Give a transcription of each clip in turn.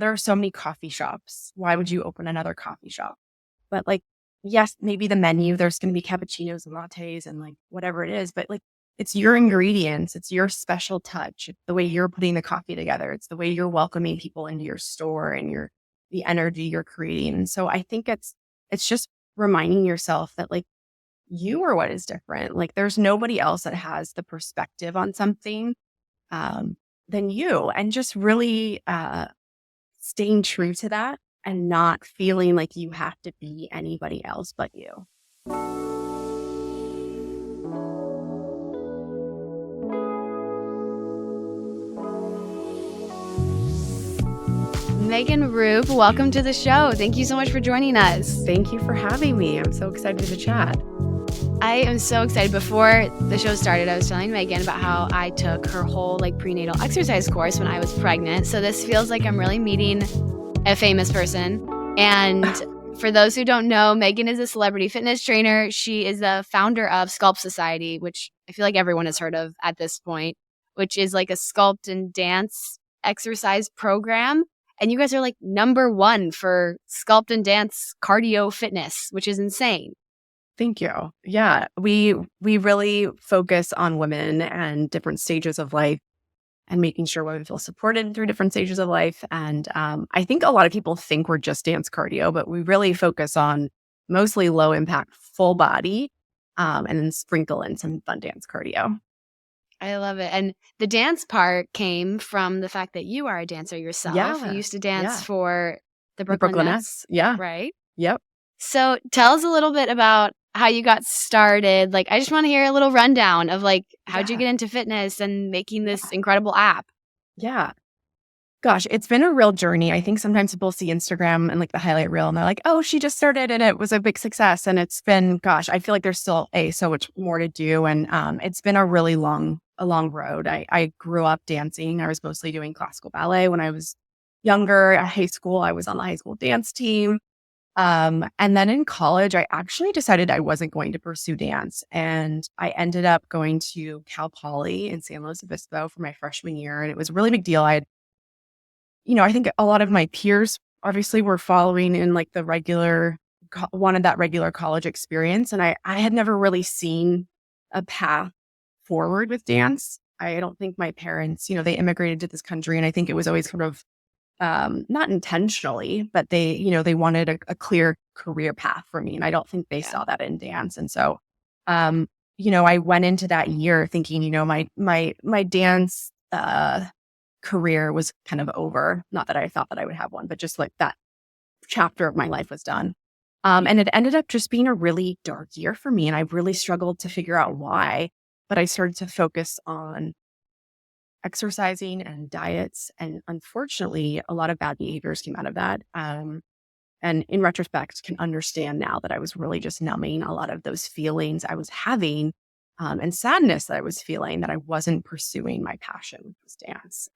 there are so many coffee shops. Why would you open another coffee shop? But like, yes, maybe the menu, there's going to be cappuccinos and lattes and like whatever it is, but like it's your ingredients, it's your special touch, it's the way you're putting the coffee together, it's the way you're welcoming people into your store and the energy you're creating. And so I think it's just reminding yourself that like you are what is different. Like there's nobody else that has the perspective on something um, than you, and just really staying true to that and not feeling like you have to be anybody else but you. Megan Roup, welcome to the show. Thank you so much for joining us. Thank you for having me. I'm so excited to chat. I am so excited. Before the show started, I was telling Megan about how I took her whole prenatal exercise course when I was pregnant. So this feels like I'm really meeting a famous person. And for those who don't know, Megan is a celebrity fitness trainer. She is the founder of Sculpt Society, which I feel like everyone has heard of at this point, which is like a sculpt and dance exercise program. And you guys are like number one for sculpt and dance cardio fitness, which is insane. Thank you. Yeah, we really focus on women and different stages of life and making sure women feel supported through different stages of life. And I think a lot of people think we're just dance cardio, but we really focus on mostly low impact, full body, and then sprinkle in some fun dance cardio. I love it. And the dance part came from the fact that you are a dancer yourself. Yeah, You used to dance yeah. for the The Brooklyn Nets, Brooklynets. Yeah. right? Yep. So tell us a little bit about how you got started. Like, I just want to hear a little rundown of like, how'd you Yeah. get into fitness and making this incredible app? Yeah. Gosh, it's been a real journey. I think sometimes people see Instagram and like the highlight reel and they're like, oh, she just started and it was a big success. And it's been, gosh, I feel like there's still so much more to do. And it's been a really long road. I grew up dancing. I was mostly doing classical ballet when I was younger. At high school, I was on the high school dance team. And then in college, I actually decided I wasn't going to pursue dance. And I ended up going to Cal Poly in San Luis Obispo for my freshman year. And it was a really big deal. I think a lot of my peers obviously were following in like the wanted that regular college experience. And I had never really seen a path forward with dance. I don't think my parents, they immigrated to this country. And I think it was always kind of not intentionally, but they wanted a clear career path for me. And I don't think they saw that in dance. And so, I went into that year thinking, my dance, career was kind of over. Not that I thought that I would have one, but just like that chapter of my life was done. And it ended up just being a really dark year for me. And I really struggled to figure out why, but I started to focus on exercising and diets. And unfortunately, a lot of bad behaviors came out of that. And in retrospect, can understand now that I was really just numbing a lot of those feelings I was having and sadness that I was feeling, that I wasn't pursuing my passion, which was dance.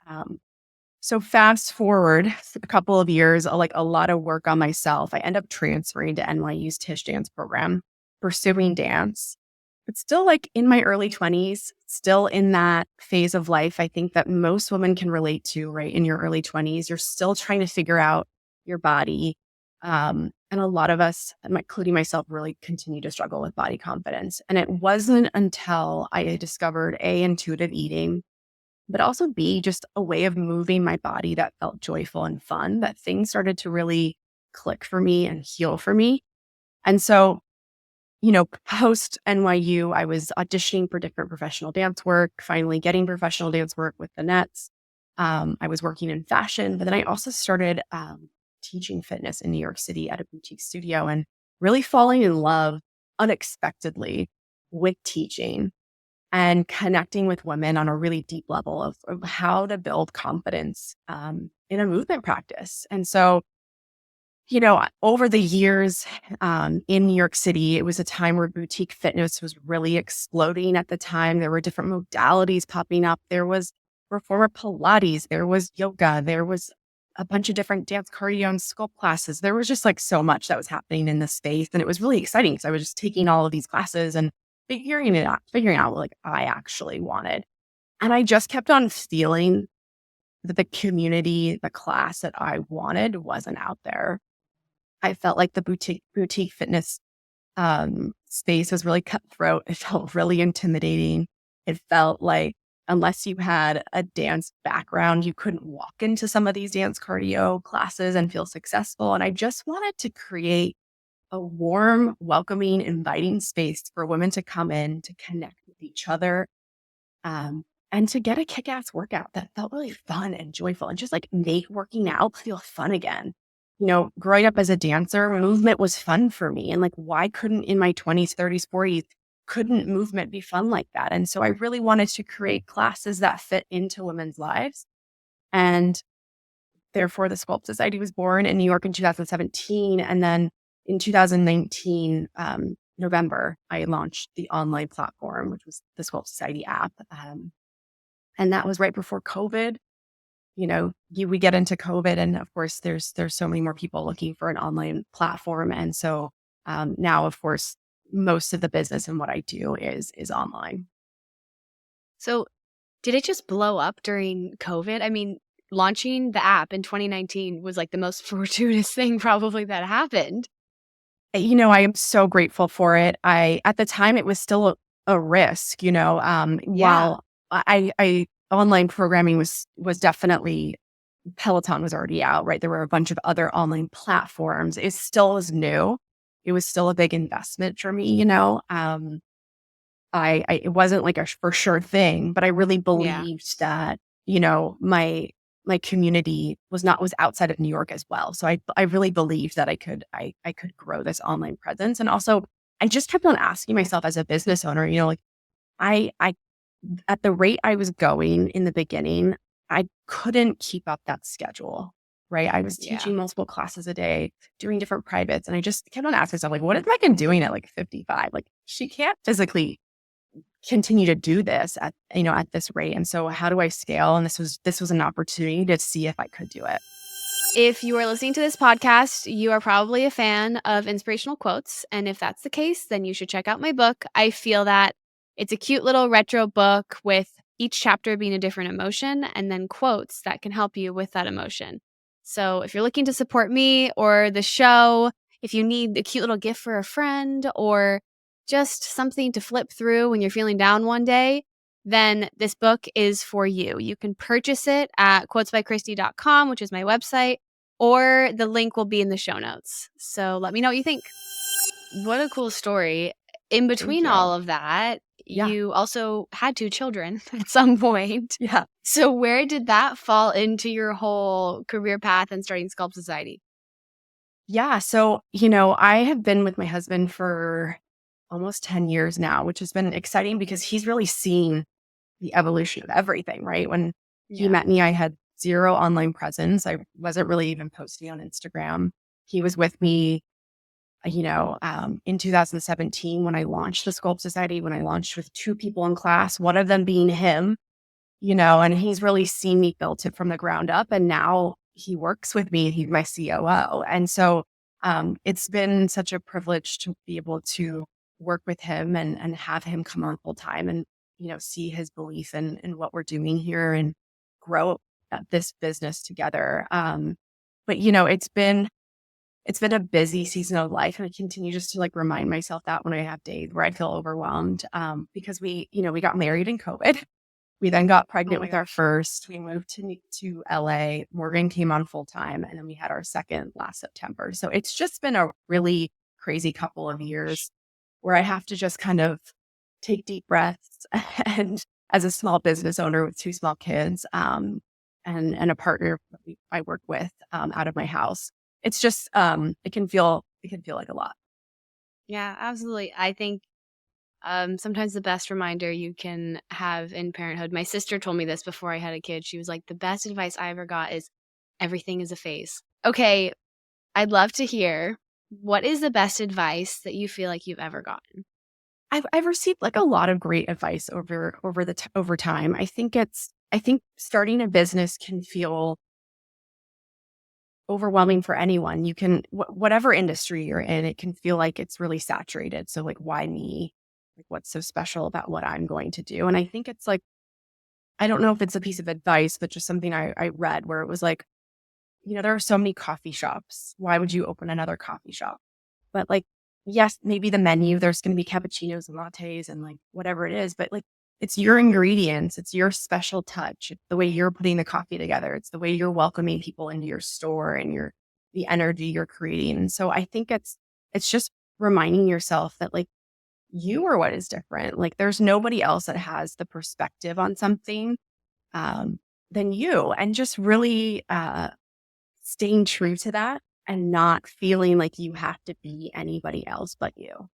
So fast forward a couple of years, like a lot of work on myself. I end up transferring to NYU's Tisch dance program, pursuing dance, but still like in my early 20s, still in that phase of life, I think that most women can relate to, right? In your early 20s, you're still trying to figure out your body. And a lot of us, including myself, really continue to struggle with body confidence. And it wasn't until I discovered intuitive eating, but also B, just a way of moving my body that felt joyful and fun, that things started to really click for me and heal for me. And so, post NYU, I was auditioning for different professional dance work, finally getting professional dance work with the Nets. I was working in fashion, but then I also started teaching fitness in New York City at a boutique studio and really falling in love unexpectedly with teaching and connecting with women on a really deep level of how to build confidence in a movement practice. And so, over the years in New York City, it was a time where boutique fitness was really exploding at the time. There were different modalities popping up. There was reformer Pilates, there was yoga, there was a bunch of different dance cardio and sculpt classes. There was just like so much that was happening in this space. And it was really exciting because I was just taking all of these classes and figuring out what like I actually wanted. And I just kept on feeling the community, the class that I wanted wasn't out there. I felt like the boutique fitness space was really cutthroat. It felt really intimidating. It felt like unless you had a dance background, you couldn't walk into some of these dance cardio classes and feel successful. And I just wanted to create a warm, welcoming, inviting space for women to come in, to connect with each other, and to get a kick-ass workout that felt really fun and joyful and just like make working out feel fun again. Growing up as a dancer, movement was fun for me. And like, why couldn't in my 20s, 30s, 40s, couldn't movement be fun like that? And so I really wanted to create classes that fit into women's lives. And therefore, the Sculpt Society was born in New York in 2017. And then in 2019, November, I launched the online platform, which was the Sculpt Society app. And that was right before COVID. We get into COVID, and of course, there's so many more people looking for an online platform. And so now, of course, most of the business and what I do is online. So did it just blow up during COVID? I mean, launching the app in 2019 was like the most fortuitous thing probably that happened. I am so grateful for it. At the time, it was still a risk, Yeah. while I online programming was definitely, Peloton was already out, right? There were a bunch of other online platforms. It still was new. It was still a big investment for me. It wasn't like a for sure thing, but I really Yeah. believed that, my community was outside of New York as well. So I really believed that I could grow this online presence. And also I just kept on asking myself as a business owner, like I at the rate I was going in the beginning, I couldn't keep up that schedule. Right. I was Yeah. teaching multiple classes a day, doing different privates. And I just kept on asking myself, like, what is Megan doing at like 55? Like, she can't physically continue to do this at this rate. And so how do I scale? And this was an opportunity to see if I could do it. If you are listening to this podcast, you are probably a fan of inspirational quotes. And if that's the case, then you should check out my book. I feel that it's a cute little retro book with each chapter being a different emotion and then quotes that can help you with that emotion. So if you're looking to support me or the show, if you need a cute little gift for a friend or just something to flip through when you're feeling down one day, then this book is for you. You can purchase it at quotesbychristy.com, which is my website, or the link will be in the show notes. So let me know what you think. What a cool story. In Thank between you. all of that, Yeah. you also had 2 children at some point. Yeah. So where did that fall into your whole career path and starting Sculpt Society? Yeah. So, I have been with my husband for almost 10 years now, which has been exciting because he's really seen the evolution of everything, right? When he Yeah. met me, I had zero online presence. I wasn't really even posting on Instagram. He was with me, in 2017 when I launched the Sculpt Society, when I launched with 2 people in class, one of them being him, and he's really seen me built it from the ground up. And now he works with me. He's my COO. And so it's been such a privilege to be able to work with him and have him come on full time and, see his belief in what we're doing here and grow this business together. But, it's been a busy season of life. And I continue just to like remind myself that when I have days where I feel overwhelmed, because we got married in COVID. We then got Oh pregnant my with our gosh. first. We moved to LA. Morgan came on full time, and then we had our second last September. So it's just been a really crazy couple of years where I have to just kind of take deep breaths. And as a small business owner with 2 small kids, and a partner I work with out of my house, it's just it can feel like a lot. Yeah, absolutely. I think sometimes the best reminder you can have in parenthood. My sister told me this before I had a kid. She was like, the best advice I ever got is everything is a phase. Okay, I'd love to hear what is the best advice that you feel like you've ever gotten? I've received like a lot of great advice over time. I think starting a business can feel overwhelming for anyone. You can whatever industry you're in, it can feel like it's really saturated. So like, why me? Like, what's so special about what I'm going to do? And I think it's like I don't know if it's a piece of advice, but just something I read where it was like, there are so many coffee shops. Why would you open another coffee shop? But like, yes, maybe the menu, there's going to be cappuccinos and lattes and like whatever it is, but like it's your ingredients, it's your special touch, it's the way you're putting the coffee together, it's the way you're welcoming people into your store and the energy you're creating. And so I think it's just reminding yourself that like you are what is different. Like there's nobody else that has the perspective on something um, than you, and just really staying true to that and not feeling like you have to be anybody else but you.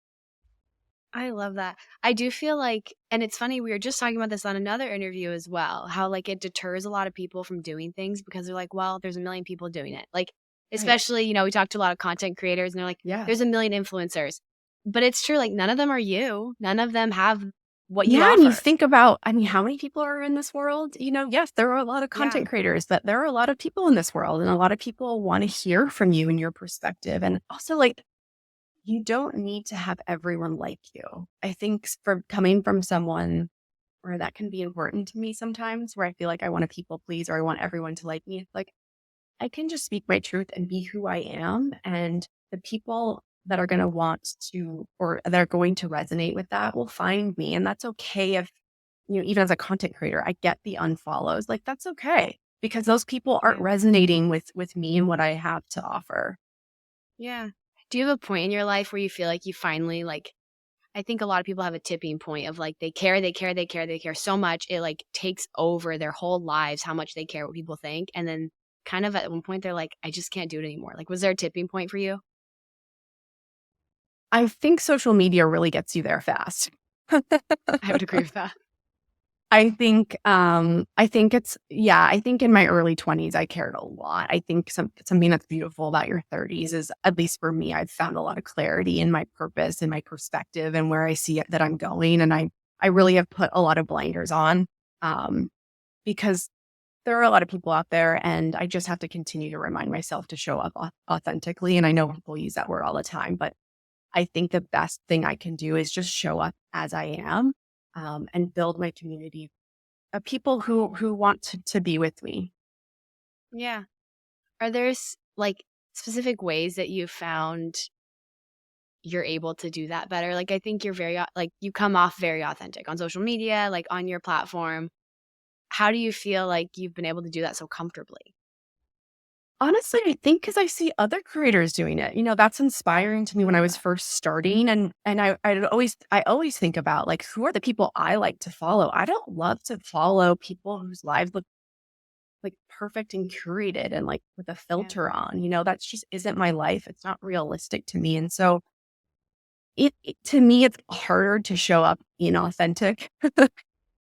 I love that. I do feel like, and it's funny, we were just talking about this on another interview as well, how like it deters a lot of people from doing things because they're like, well, there's a million people doing it. Like, Right. especially, we talked to a lot of content creators and they're like, Yeah. there's a million influencers. But it's true, like, none of them are you. None of them have what you Yeah. And you offer. think about, I mean, how many people are in this world? Yes, there are a lot of Yeah. content creators, but there are a lot of people in this world, and a lot of people want to hear from you and your perspective. And also, like, you don't need to have everyone like you. I think from coming from someone where that can be important to me sometimes, where I feel like I want to people please or I want everyone to like me. It's like, I can just speak my truth and be who I am. And the people that are going to want to, or that are going to resonate with that will find me. And that's okay if, even as a content creator, I get the unfollows. Like that's okay because those people aren't Yeah. resonating with me and what I have to offer. Yeah. Do you have a point in your life where you feel like you finally like I think a lot of people have a tipping point of like they care, they care, they care, they care so much it like takes over their whole lives how much they care what people think, and then kind of at one point they're like, I just can't do it anymore. Like, was there a tipping point for you? I think social media really gets you there fast. I would agree with that. I think in my early 20s I cared a lot. I think something that's beautiful about your 30s is, at least for me, I've found a lot of clarity in my purpose and my perspective and where I see it that I'm going. And I really have put a lot of blinders on um, because there are a lot of people out there, and I just have to continue to remind myself to show up authentically. And I know people use that word all the time, but I think the best thing I can do is just show up as I am, and build my community of people who want to be with me. Yeah. Are there like specific ways that you found you're able to do that better? Like, I think you're like you come off very authentic on social media, like on your platform. How do you feel like you've been able to do that so comfortably? Honestly, I think because I see other creators doing it. That's inspiring to me when I Love was that. first starting, and I always think about like who are the people I like to follow. I don't love to follow people whose lives look like perfect and curated and like with a Yeah. filter on. That just isn't my life. It's not realistic to me, and so to me it's harder to show up inauthentic.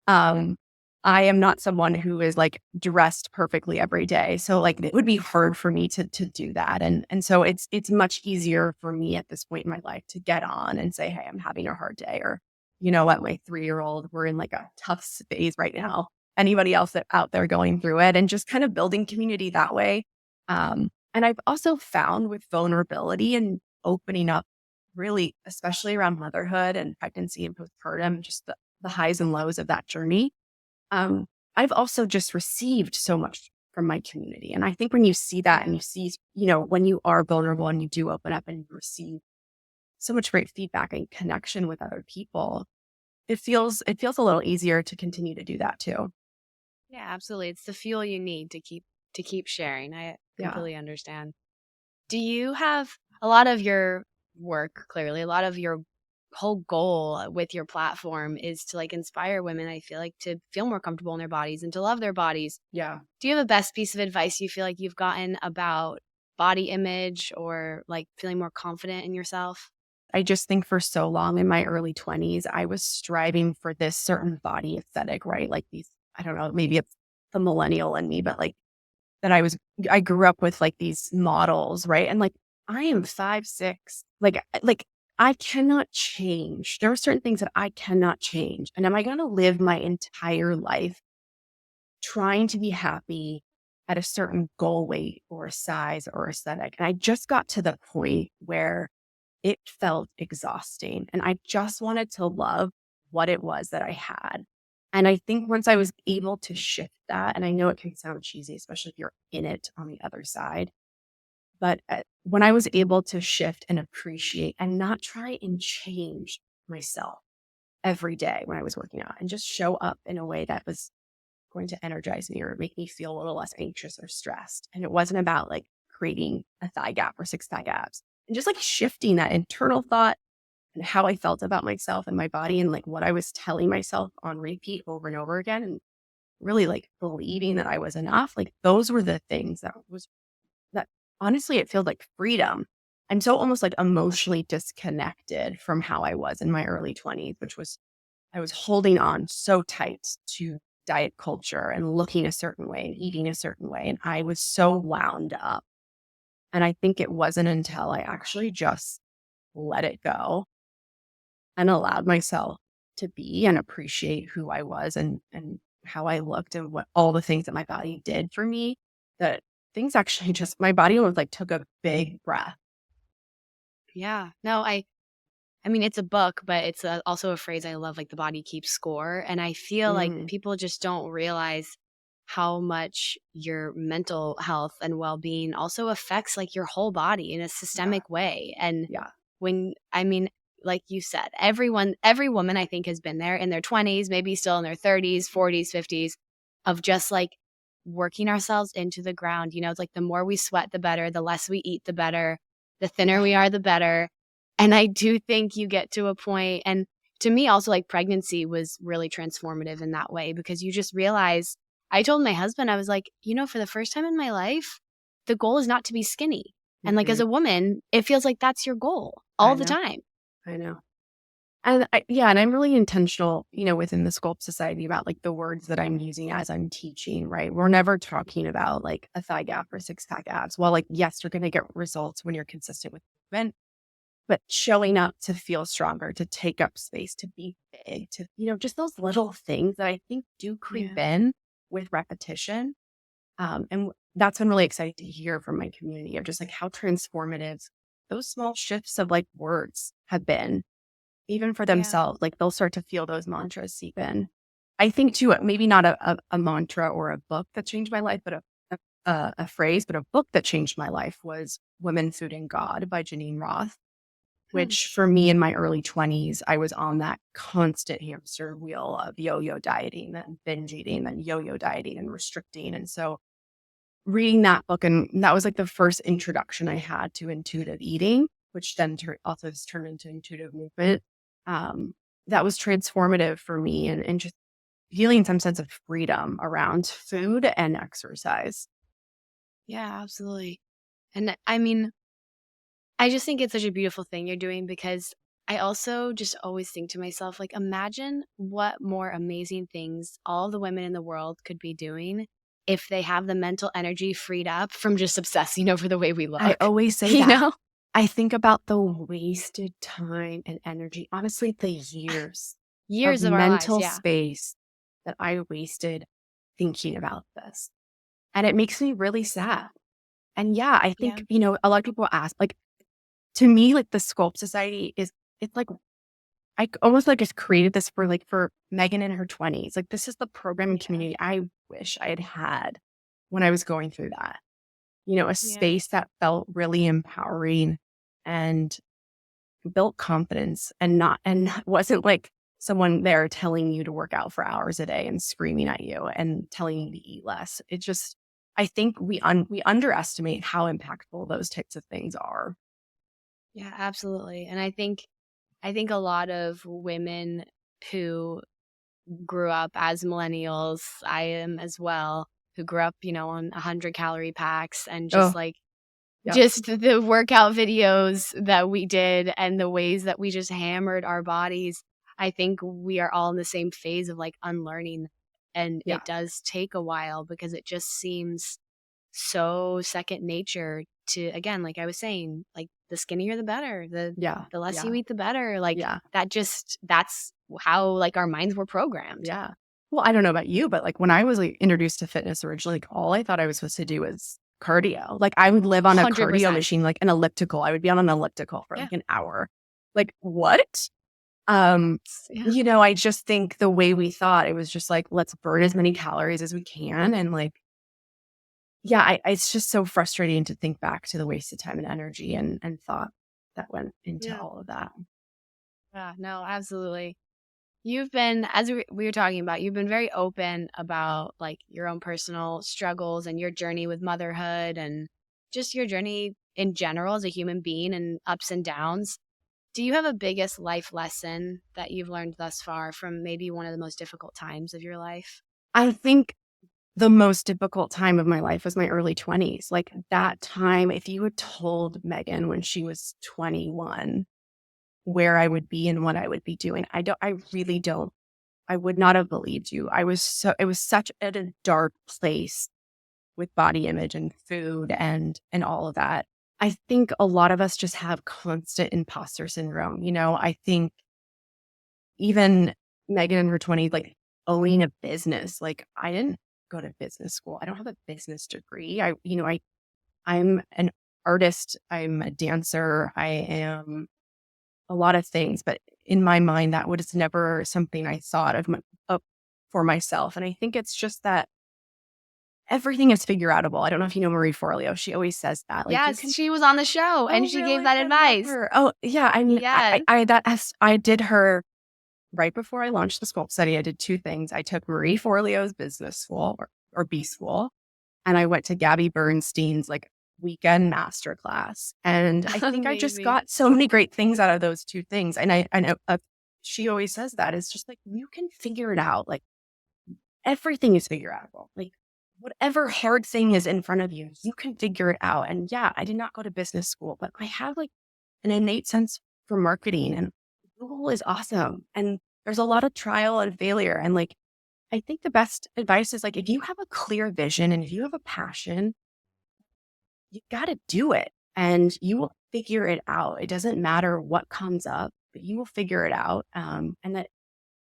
Um, I am not someone who is like dressed perfectly every day. So like it would be hard for me to do that. And so it's much easier for me at this point in my life to get on and say, hey, I'm having a hard day, or you know what, my 3-year-old, we're in like a tough phase right now. Anybody else that out there going through it, and just kind of building community that way. And I've also found with vulnerability and opening up really, especially around motherhood and pregnancy and postpartum, just the highs and lows of that journey. Um, I've also just received so much from my community. And I think when you see that and Yeah. you see, when you are vulnerable and you do open up and you receive so much great feedback and connection with other people, it feels a little easier to continue to do that too. Yeah, absolutely. It's the fuel you need to keep sharing. I Yeah. completely understand. Do you have a lot of your work, clearly, a lot of your whole goal with your platform is to like inspire women, I feel like, to feel more comfortable in their bodies and to love their bodies. Yeah. Do you have a best piece of advice you feel like you've gotten about body image or like feeling more confident in yourself? I just think for so long in my early 20s, I was striving for this certain body aesthetic, right? Like these, I don't know, maybe it's the millennial in me, but like that I grew up with like these models, right? And like I am 5'6". Like I cannot change. There are certain things that I cannot change. And am I gonna live my entire life trying to be happy at a certain goal weight or a size or aesthetic? And I just got to the point where it felt exhausting. And I just wanted to love what it was that I had. And I think once I was able to shift that, and I know it can sound cheesy, especially if you're in it on the other side, but when I was able to shift and appreciate and not try and change myself every day when I was working out and just show up in a way that was going to energize me or make me feel a little less anxious or stressed. And it wasn't about like creating a thigh gap or six thigh gaps and just like shifting that internal thought and how I felt about myself and my body and like what I was telling myself on repeat over and over again. And really like believing that I was enough. Like those were the things that honestly, it feels like freedom. I'm so almost like emotionally disconnected from how I was in my early 20s, which was I was holding on so tight to diet culture and looking a certain way and eating a certain way. And I was so wound up. And I think it wasn't until I actually just let it go and allowed myself to be and appreciate who I was and how I looked and what all the things that my body did for me that things actually just my body was like took a big breath. Yeah. No, I mean, it's a book, but it's also a phrase I love, like the body keeps score. And I feel like Mm, people just don't realize how much your mental health and well-being also affects like your whole body in a yeah, systemic way. And yeah, I mean, like you said, every woman I think has been there in their 20s, maybe still in their 30s, 40s, 50s, of just like working ourselves into the ground. You know, it's like the more we sweat, the better, the less we eat, the better, the thinner yeah, we are, the better. And I do think you get to a point, and to me, also like pregnancy was really transformative in that way because you just realize. I told my husband, I was like, for the first time in my life, the goal is not to be skinny. And like as mhm, a woman, it feels like that's your goal I all the know, time. I know. And yeah, and I'm really intentional, within the Sculpt Society about like the words that I'm using as I'm teaching, right? We're never talking about like a thigh gap or six pack abs. Well, like, yes, you're going to get results when you're consistent with movement, but showing up to feel stronger, to take up space, to be big, to, just those little things that I think do creep Yeah. in with repetition. That's been really exciting to hear from my community of just like how transformative those small shifts of like words have been even for Yeah. themselves, like, they'll start to feel those mantras seep in. I think too, maybe not a mantra or a book that changed my life, but a phrase, but a book that changed my life was Women, Food, and God by Janine Roth, Hmm. which for me in my early 20s, I was on that constant hamster wheel of yo-yo dieting and binge eating and yo-yo dieting and restricting. And so reading that book, and that was like the first introduction I had to intuitive eating, which then also has turned into intuitive movement. Um, that was transformative for me and just feeling some sense of freedom around food and exercise. Yeah, absolutely. And I mean, I just think it's such a beautiful thing you're doing because I also just always think to myself, like, imagine what more amazing things all the women in the world could be doing if they have the mental energy freed up from just obsessing over the way we I look, always say you that. know? I think about the wasted time and energy, honestly, the years of Years of our lives. mental Yeah. space that I wasted thinking about this. And it makes me really sad. And yeah, I Yeah. think, a lot of people ask, like, to me, like the Sculpt Society it's like, almost like it's created this for Megan in her 20s. Like, this is the programming Yeah. community I wish I had had when I was going through that, a Yeah. space that felt really empowering and built confidence and wasn't like someone there telling you to work out for hours a day and screaming at you and telling you to eat less. It just, I think we underestimate how impactful those types of things are. Yeah, absolutely. And I think a lot of women who grew up as millennials, I am as well, who grew up, on 100-calorie packs and just Oh, like yep. just the workout videos that we did and the ways that we just hammered our bodies. I think we are all in the same phase of like unlearning. And Yeah. it does take a while because it just seems so second nature to, again, like I was saying, like the skinnier the better, Yeah. the less Yeah. you eat the better. Like Yeah. that's how like our minds were programmed. Yeah. Well, I don't know about you, but like when I was like introduced to fitness originally, like all I thought I was supposed to do was cardio. Like I would live on a cardio 100%. machine, like an elliptical. I would be on an elliptical for Yeah. like an hour. Like what? Um, Yeah. I just think the way we thought, it was just like, let's burn as many calories as we can. And like, yeah, it's just so frustrating to think back to the wasted time and energy and thought that went into Yeah. all of that. Yeah. No, absolutely. You've been, as we were talking about, you've been very open about like your own personal struggles and your journey with motherhood and just your journey in general as a human being and ups and downs. Do you have a biggest life lesson that you've learned thus far from maybe one of the most difficult times of your life? I think the most difficult time of my life was my early 20s. Like that time, if you had told Megan when she was 21 where I would be and what I would be doing, I really don't, I would not have believed you. It was such at a dark place with body image and food and all of that. I think a lot of us just have constant imposter syndrome. I think even Megan in her 20s, like owning a business, like I didn't go to business school. I don't have a business degree. I'm an artist. I'm a dancer. I am a lot of things, but in my mind, that was never something I thought of for myself. And I think it's just that everything is figure outable. I don't know if you know Marie Forleo. She always says that. Like you Yes, can. she was on the show and Oh, she gave really? that I love advice. her. Oh, yeah. I mean, Yes. I did her right before I launched the Sculpt Study. I did two things. I took Marie Forleo's business school or B school, and I went to Gabby Bernstein's like weekend master class. And I think I just Amazing. got so many great things out of those two things. And I know she always says that it's just like you can figure it out. Like everything is figure outable. Like whatever hard thing is in front of you, you can figure it out. And yeah, I did not go to business school, but I have like an innate sense for marketing, and Google is awesome. And there's a lot of trial and failure. And like, I think the best advice is like, if you have a clear vision and if you have a passion, you got to do it and you will figure it out. It doesn't matter what comes up, but you will figure it out. And that,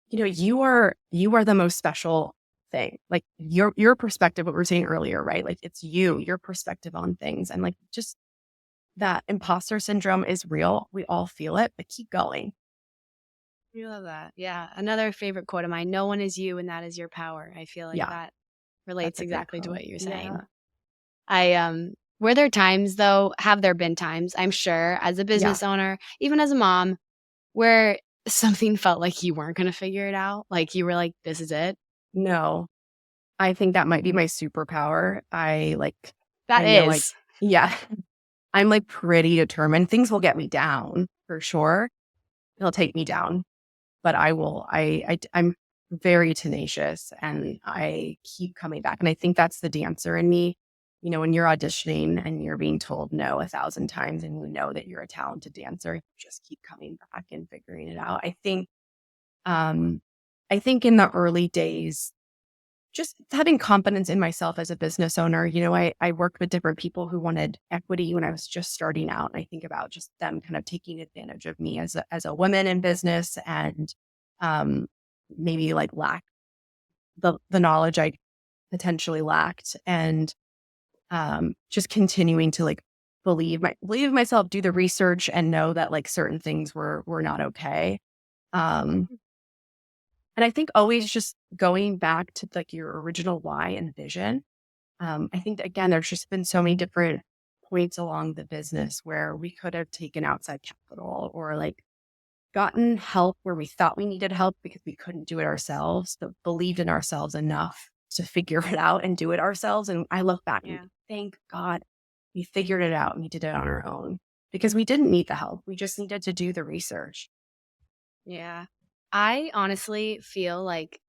you are the most special thing. Like your perspective, what we were saying earlier, right? Like it's your perspective on things. And like, just that imposter syndrome is real. We all feel it, but keep going. You love that. Yeah. Another favorite quote of mine, no one is you and that is your power. I feel like Yeah, that that's relates a great exactly to quote. what you're saying. Yeah. Were there times though, have there been times, I'm sure, as a Yeah. business owner, even as a mom, where something felt like you weren't going to figure it out? Like you were like, this is it? No, I think that might be my superpower. That I know, like, is. yeah, I'm like pretty determined. Things will get me down for sure. They'll take me down, but I'm very tenacious and I keep coming back. And I think that's the dancer in me. When you're auditioning and you're being told no 1,000 times and you know that you're a talented dancer, you just keep coming back and figuring it out. Um, I think in the early days, just having confidence in myself as a business owner, I worked with different people who wanted equity when I was just starting out. And I think about just them kind of taking advantage of me as a woman in business and um, maybe like lack the knowledge I potentially lacked. And just continuing to like believe in myself, do the research and know that like certain things were not okay. Um, and I think always just going back to like your original why and vision. I think that, again, there's just been so many different points along the business where we could have taken outside capital or like gotten help where we thought we needed help because we couldn't do it ourselves, but believed in ourselves enough to figure it out and do it ourselves. And I look back and Yeah. thank God we figured it out and we did it on our own because we didn't need the help. We just needed to do the research. Yeah. I honestly feel like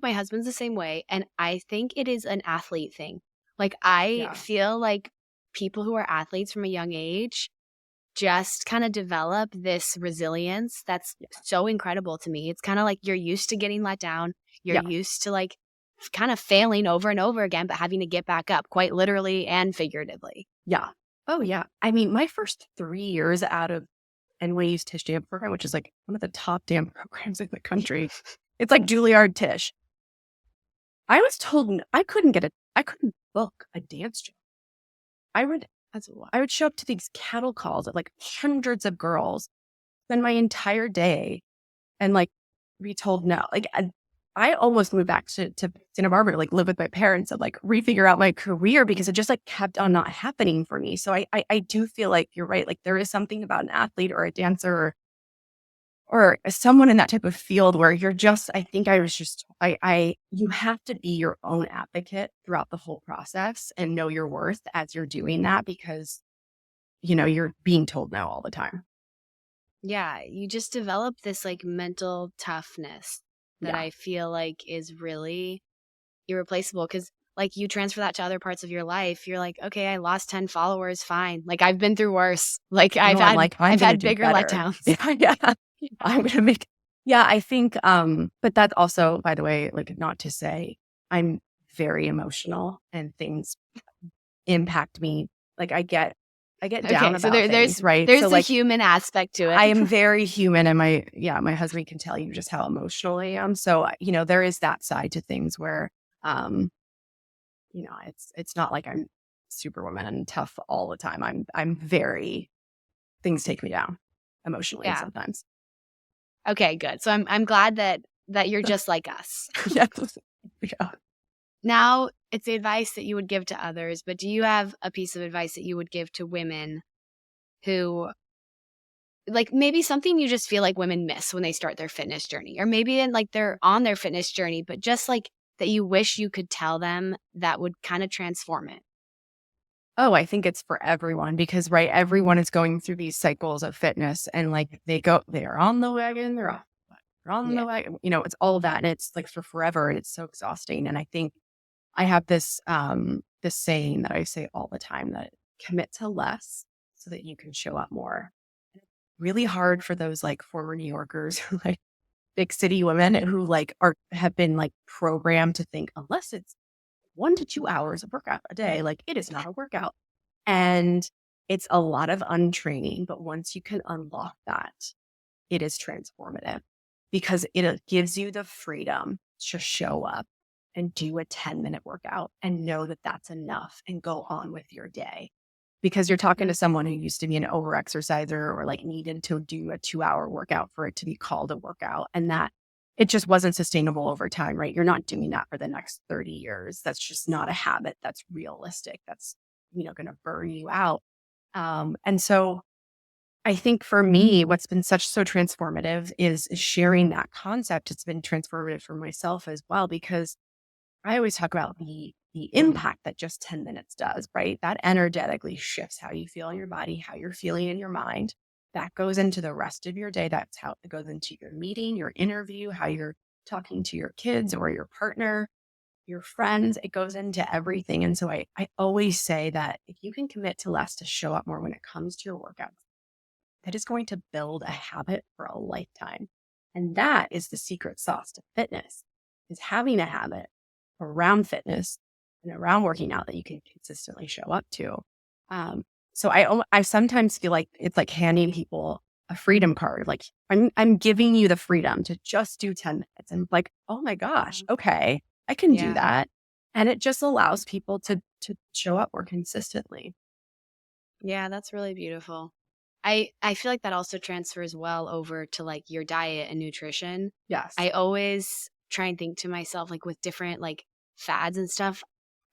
my husband's the same way, and I think it is an athlete thing. Like, I Yeah. feel like people who are athletes from a young age just kinda develop this resilience that's Yeah. so incredible to me. It's kinda like you're used to getting let down. You're Yeah. used to, like, kind of failing over and over again, but having to get back up quite literally and figuratively. Yeah. Oh, yeah. I mean, my first 3 years out of NYU's Tisch Dance program, which is like one of the top dance programs in the country. It's like Juilliard Tisch. I was told I couldn't book a dance job. I would, That's wild. I would show up to these cattle calls of like hundreds of girls spend my entire day and like be told no. Like I almost moved back to Santa Barbara to like live with my parents and like refigure out my career because it just like kept on not happening for me. So I do feel like you're right. Like there is something about an athlete or a dancer or someone in that type of field where you're just, I think I was just, you have to be your own advocate throughout the whole process and know your worth as you're doing that because, you're being told no all the time. Yeah, you just develop this like mental toughness that Yeah. I feel like is really irreplaceable because like you transfer that to other parts of your life. You're like, okay, I lost 10 followers, fine. Like I've been through worse. Like No, I'm like, I'm I've going to had do bigger better. letdowns. Yeah. Yeah. I'm going to make, yeah, I think, but that's also, by the way, like not to say I'm very emotional and things impact me. Like I get down Okay, so about things, right? So there's the like human aspect to it. I am very human and my husband can tell you just how emotional I am. So, there is that side to things where, um, it's not like I'm superwoman and tough all the time. I'm very, things take me down emotionally Yeah. sometimes. Okay, good. So I'm glad that you're just like us. Yes. Yeah. Now, it's the advice that you would give to others, but do you have a piece of advice that you would give to women who like maybe something you just feel like women miss when they start their fitness journey or maybe in like they're on their fitness journey, but just like that you wish you could tell them that would kind of transform it? Oh, I think it's for everyone because, right, everyone is going through these cycles of fitness and like they're on the wagon, they're off, they're on Yeah. the wagon, it's all of that. And it's like for forever, and it's so exhausting. And I think I have this saying that I say all the time that commit to less so that you can show up more. Really hard for those like former New Yorkers who like big city women who like have been like programmed to think unless it's 1 to 2 hours of workout a day, like it is not a workout. And it's a lot of untraining, but once you can unlock that, it is transformative because it gives you the freedom to show up and do a 10-minute workout and know that that's enough and go on with your day. Because you're talking to someone who used to be an overexerciser or like needed to do a 2-hour workout for it to be called a workout. And that it just wasn't sustainable over time, right? You're not doing that for the next 30 years. That's just not a habit that's realistic. That's, going to burn you out. And so I think for me, what's been so transformative is sharing that concept. It's been transformative for myself as well, because I always talk about the impact that just 10 minutes does, right? That energetically shifts how you feel in your body, how you're feeling in your mind. That goes into the rest of your day. That's how it goes into your meeting, your interview, how you're talking to your kids or your partner, your friends. It goes into everything. And so I always say that if you can commit to less to show up more when it comes to your workouts, that is going to build a habit for a lifetime. And that is the secret sauce to fitness, is having a habit around fitness and around working out that you can consistently show up to. So I sometimes feel like it's like handing people a freedom card. Like I'm giving you the freedom to just do 10 minutes. And like, oh my gosh, okay, I can do Yeah. that. And it just allows people to show up more consistently. Yeah, that's really beautiful. I feel like that also transfers well over to like your diet and nutrition. Yes. I always try and think to myself like with different like fads and stuff,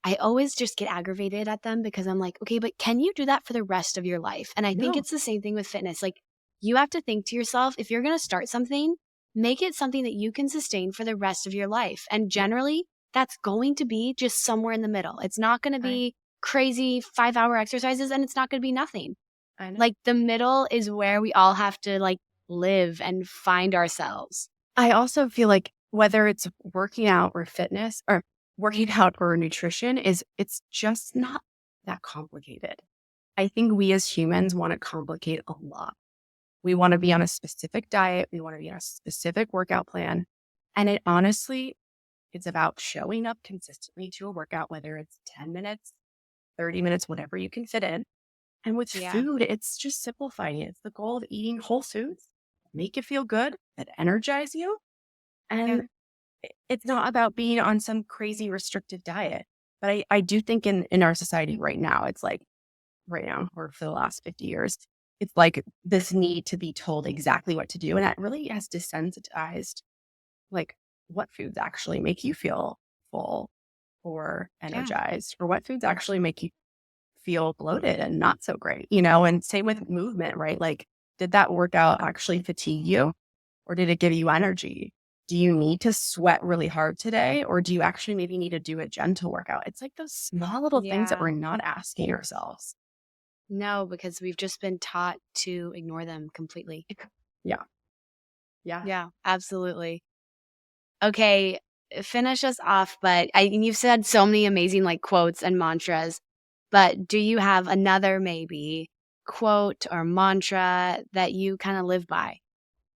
I always just get aggravated at them because I'm like, okay, but can you do that for the rest of your life? And I think No, it's the same thing with fitness. Like you have to think to yourself, if you're going to start something, make it something that you can sustain for the rest of your life. And generally, that's going to be just somewhere in the middle. It's not going to I be crazy 5-hour exercises and it's not going to be nothing. I know. Like the middle is where we all have to like live and find ourselves. I also feel like whether it's working out or fitness or working out or nutrition it's just not that complicated. I think we as humans want to complicate a lot. We want to be on a specific diet. We want to be on a specific workout plan. And it honestly, it's about showing up consistently to a workout, whether it's 10 minutes, 30 minutes, whatever you can fit in. And with Yeah. food, it's just simplifying it. It's the goal of eating whole foods, make you feel good, that energize you. Yeah. And it's not about being on some crazy restrictive diet. But I do think in our society right now, it's like right now or for the last 50 years, it's like this need to be told exactly what to do. And that really has desensitized like what foods actually make you feel full or Yeah. energized, or what foods actually make you feel bloated and not so great, you know? And same with movement, right? Like, did that workout actually fatigue you or did it give you energy? Do you need to sweat really hard today or do you actually maybe need to do a gentle workout? It's like those small little things that Yeah. we're not asking ourselves. No, because we've just been taught to ignore them completely. Yeah. Yeah. Yeah, absolutely. Okay, finish us off, but and you've said so many amazing like quotes and mantras, but do you have another maybe quote or mantra that you kind of live by?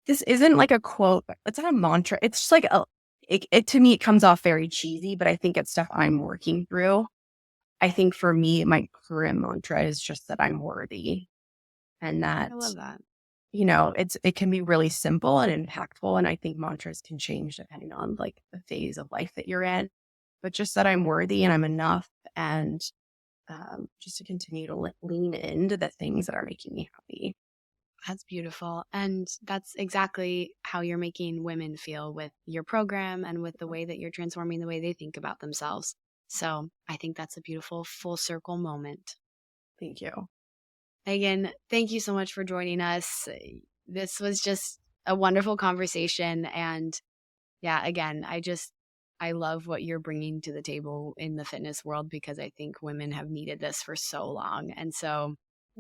This isn't like a quote, it's not a mantra. It's just like it to me, it comes off very cheesy, but I think it's stuff I'm working through. I think for me, my current mantra is just that I'm worthy and that, I love that. it can be really simple and impactful. And I think mantras can change depending on like the phase of life that you're in, but just that I'm worthy and I'm enough. And just to continue to lean into the things that are making me happy. That's beautiful. And that's exactly how you're making women feel with your program and with the way that you're transforming the way they think about themselves. So I think that's a beautiful full circle moment. Thank you. Megan, thank you so much for joining us. This was just a wonderful conversation. And yeah, again, I love what you're bringing to the table in the fitness world because I think women have needed this for so long. And so,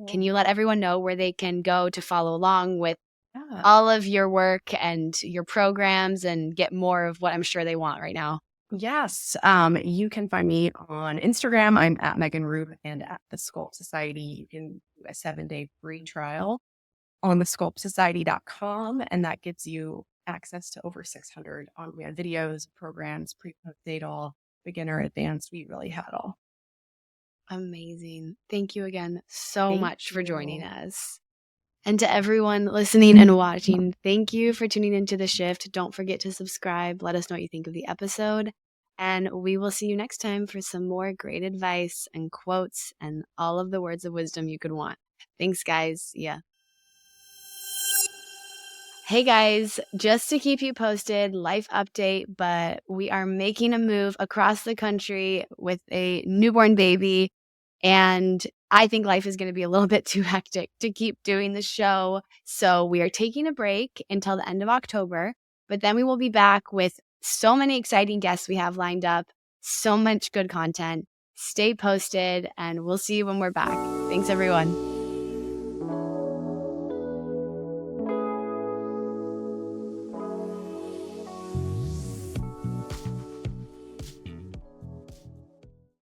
can you let everyone know where they can go to follow along with Yeah. all of your work and your programs and get more of what I'm sure they want right now? Yes. You can find me on Instagram. I'm at Megan Roup and at the Sculpt Society. You can do a 7-day free trial on the sculptsociety.com. And that gives you access to over 600 on-demand videos, programs, pre-post data, all beginner, advanced. We really had all. Amazing. Thank you again so Thank much for joining you. us. And to everyone listening and watching, thank you for tuning into The Shift. Don't forget to subscribe. Let us know what you think of the episode. And we will see you next time for some more great advice and quotes and all of the words of wisdom you could want. Thanks, guys. Yeah. Hey guys, just to keep you posted, life update, but we are making a move across the country with a newborn baby. And I think life is going to be a little bit too hectic to keep doing the show. So we are taking a break until the end of October, but then we will be back with so many exciting guests we have lined up, so much good content. Stay posted, and we'll see you when we're back. Thanks, everyone.